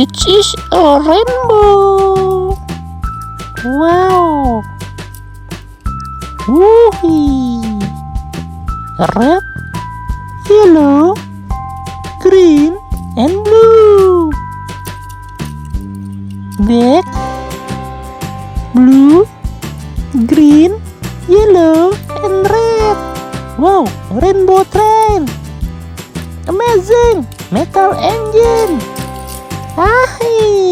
This is a rainbow. Wow. Woohoo. Red, yellow, green, and blue. Black, blue, green, yellow, and red. Wow, rainbow train. Amazing. Metal engine. Ahi.